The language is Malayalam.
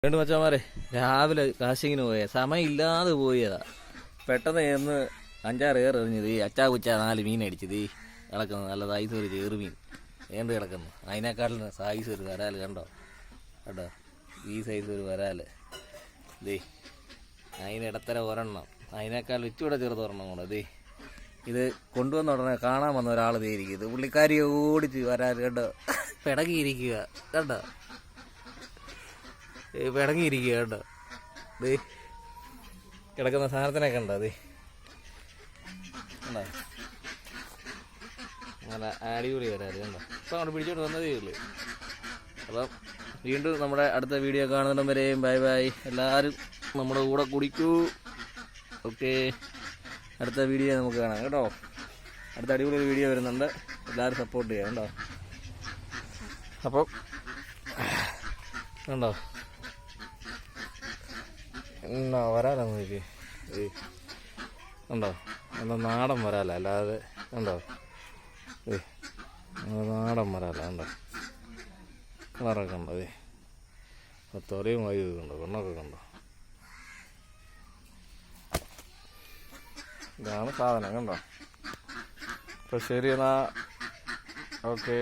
രണ്ട് മച്ചന്മാരെ രാവിലെ കാശിങ്ങിന് പോയ സമയമില്ലാതെ പോയതാ. പെട്ടെന്ന് ചെന്ന് 5-6 ഏറ് എറിഞ്ഞത് ഈ അച്ചാ കുച്ച 4 മീൻ അടിച്ചത് ഈ കിടക്കുന്നു. നല്ല സൈസ് ഒരു ചെറുമീൻ ഏണ്ട് കിടക്കുന്നു. അതിനേക്കാളും സൈസ് ഒരു വരാൽ കണ്ടോ കേട്ടോ. ഈ സൈസ് ഒരു വരാൽ ദേ അതിനിടത്തര ഒരെണ്ണം, അതിനേക്കാൾ ഇച്ചിവിടെ ചെറുതൊരെണ്ണം കൂടെ ദേ. ഇത് കൊണ്ടുവന്ന ഉടനെ കാണാൻ വന്ന ഒരാൾ ദേ പുള്ളിക്കാരി ഓടിച്ച് വരാൽ കണ്ടോ, പിടങ്ങിയിരിക്കുക കണ്ടോ, പിടങ്ങിയിരിക്കുക കേട്ടോ. ദേ കിടക്കുന്ന സാധനത്തിനൊക്കെ ഉണ്ടോ ദേ കണ്ടോ, അങ്ങനെ അടിപൊളി വരാറ് കണ്ടോ. ഇപ്പം അങ്ങോട്ട് പിടിച്ചോണ്ട് വന്നതേ ഉള്ളൂ. അപ്പം വീണ്ടും നമ്മുടെ അടുത്ത വീഡിയോ കാണുന്നിടം വരെയും ബൈ ബൈ. എല്ലാവരും നമ്മുടെ കൂടെ കുടിക്കൂ. ഓക്കെ, അടുത്ത വീഡിയോ നമുക്ക് കാണാം കേട്ടോ. അടുത്ത അടിപൊളി ഒരു വീഡിയോ വരുന്നുണ്ട്, എല്ലാവരും സപ്പോർട്ട് ചെയ്യാം കേട്ടോ. അപ്പം കണ്ടോ എന്നാ വരാലെന്ന് നോക്കി കണ്ടോ, എന്താ നാടൻ വരാല അല്ലാതെ കണ്ടോ. നാടൻ വരാല കണ്ടോ, കളറൊക്കെ കണ്ടോ. തൊലയും വായു കണ്ടോ, കണ്ണൊക്കെ കണ്ടോ. ഇതാണ് സാധനം കണ്ടോ. അപ്പോൾ ശരി എന്നാ, ഓക്കേ.